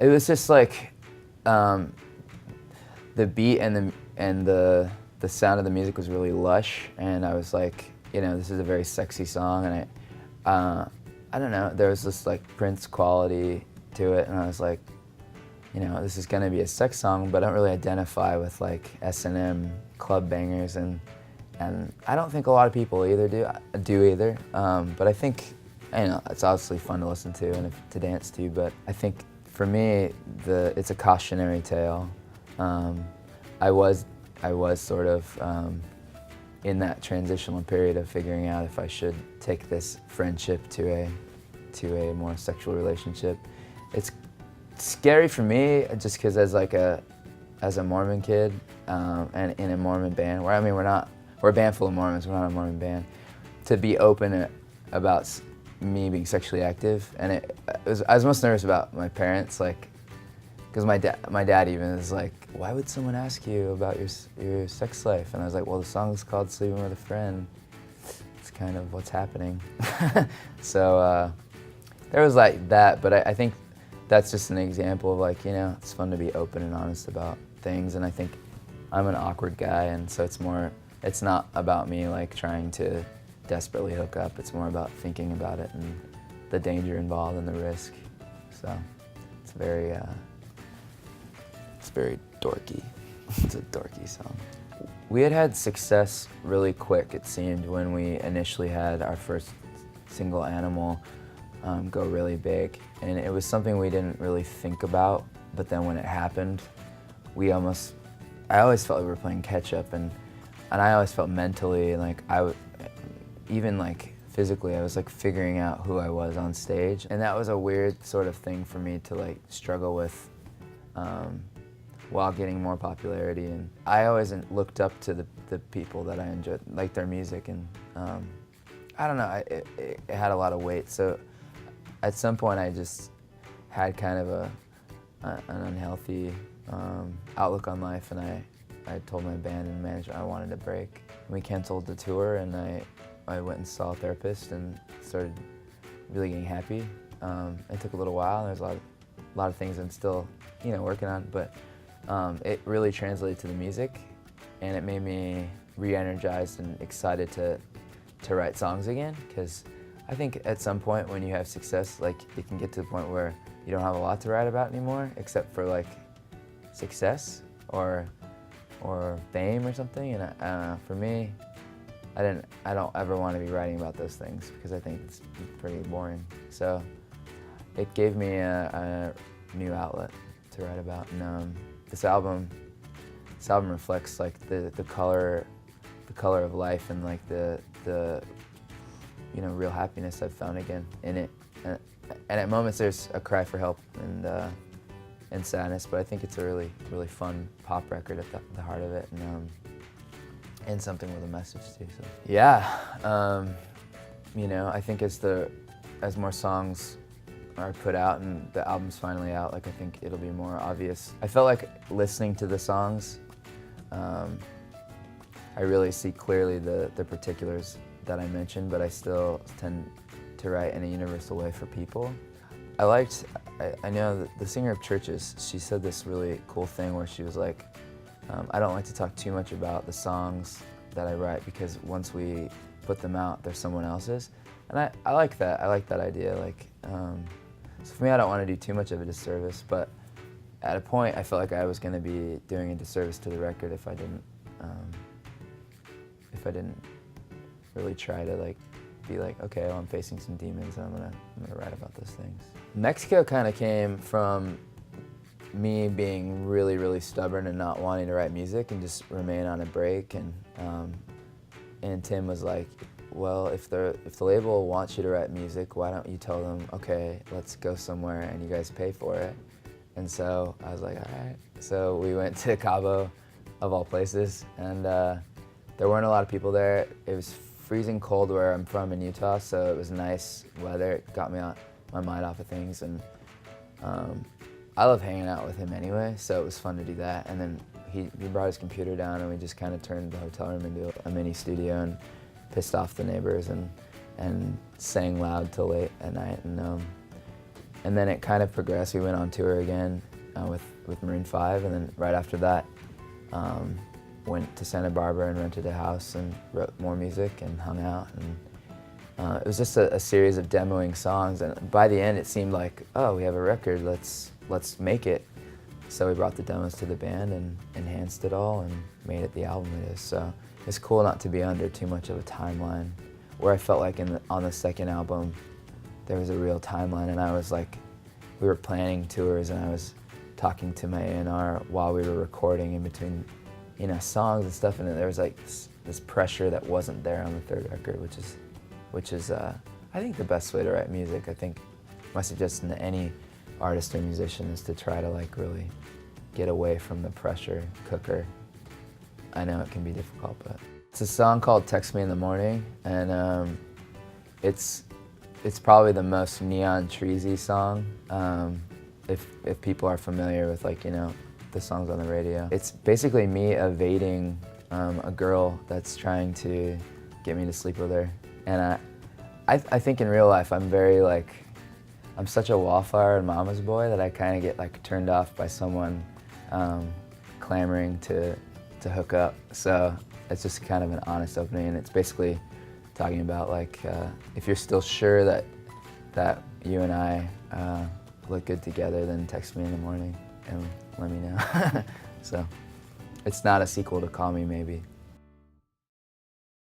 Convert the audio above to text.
It was just like the beat and the sound of the music was really lush, and I was like, you know, this is a very sexy song, and I don't know, there was this like Prince quality to it, and I was like, you know, this is gonna be a sex song, but I don't really identify with like S&M club bangers, and I don't think a lot of people either do either. But I think, you know, it's obviously fun to listen to and to dance to, but I think for me, it's a cautionary tale. I was sort of in that transitional period of figuring out if I should take this friendship to a more sexual relationship. It's scary for me just because as a Mormon kid and in a Mormon band, where I mean we're a band full of Mormons, we're not a Mormon band, to be open about me being sexually active, and I was most nervous about my parents, like, because my dad even is like, why would someone ask you about your sex life? And I was like, well, the song's called Sleeping with a Friend. It's kind of what's happening. So there was like that, but I think that's just an example of like, you know, it's fun to be open and honest about things, and I think I'm an awkward guy, and so it's not about me like trying to desperately hook up. It's more about thinking about it and the danger involved and the risk. So it's very dorky. It's a dorky song. We had success really quick, it seemed, when we initially had our first single, Animal, go really big. And it was something we didn't really think about, but then when it happened, I always felt like we were playing catch up, and I always felt mentally, like even like physically, I was like figuring out who I was on stage. And that was a weird sort of thing for me to like struggle with while getting more popularity. And I always looked up to the people that I enjoyed, like their music, and I don't know, it had a lot of weight. So at some point I just had kind of an unhealthy outlook on life, and I told my band and manager I wanted a break. We canceled the tour, and I went and saw a therapist and started really getting happy. It took a little while, and there's a lot of things I'm still, you know, working on, but it really translated to the music, and it made me re-energized and excited to write songs again, because I think at some point when you have success, like, it can get to the point where you don't have a lot to write about anymore, except for like success or fame or something. And for me, I don't ever want to be writing about those things because I think it's pretty boring. So it gave me a new outlet to write about. And this album reflects like the color of life, and like the you know, real happiness I've found again in it. And at moments there's a cry for help and sadness, but I think it's a really, really fun pop record at the heart of it, and something with a message too. So yeah, you know, I think as more songs are put out and the album's finally out, like, I think it'll be more obvious. I felt like listening to the songs, I really see clearly the particulars that I mentioned, but I still tend to write in a universal way for people. I know that the singer of Churches, she said this really cool thing where she was like, I don't like to talk too much about the songs that I write, because once we put them out, they're someone else's. And I like that. I like that idea. Like, so for me, I don't want to do too much of a disservice, but at a point, I felt like I was going to be doing a disservice to the record if I didn't really try to like be like, okay, well, I'm facing some demons, and I'm gonna write about those things. Mexico kind of came from me being really, really stubborn and not wanting to write music and just remain on a break. And Tim was like, well, if the label wants you to write music, why don't you tell them, okay, let's go somewhere and you guys pay for it. And so I was like, all right. So we went to Cabo, of all places, and there weren't a lot of people there. It was freezing cold where I'm from in Utah, so it was nice weather. It got my mind off of things, and I love hanging out with him anyway, so it was fun to do that. And then he brought his computer down, and we just kind of turned the hotel room into a mini studio and pissed off the neighbors and sang loud till late at night. And And then it kind of progressed. We went on tour again with Maroon 5, and then right after that, went to Santa Barbara and rented a house and wrote more music and hung out. And it was just a series of demoing songs, and by the end it seemed like, oh, we have a record, let's make it. So we brought the demos to the band and enhanced it all and made it the album it is. So it's cool not to be under too much of a timeline, where I felt like on the second album there was a real timeline, and I was like, we were planning tours and I was talking to my A&R while we were recording in between, you know, songs and stuff, and there was like this pressure that wasn't there on the third record, which is I think the best way to write music. I think my suggestion to any artist or musician is to try to like really get away from the pressure cooker. I know it can be difficult, but it's a song called Text Me in the Morning, and it's probably the most neon treesy song. If people are familiar with, like, you know, the songs on the radio. It's basically me evading a girl that's trying to get me to sleep with her. And I think in real life I'm very like, I'm such a wallflower and mama's boy that I kind of get like turned off by someone clamoring to hook up. So it's just kind of an honest opening, and it's basically talking about like, if you're still sure that you and I look good together, then text me in the morning and let me know. So it's not a sequel to Call Me Maybe.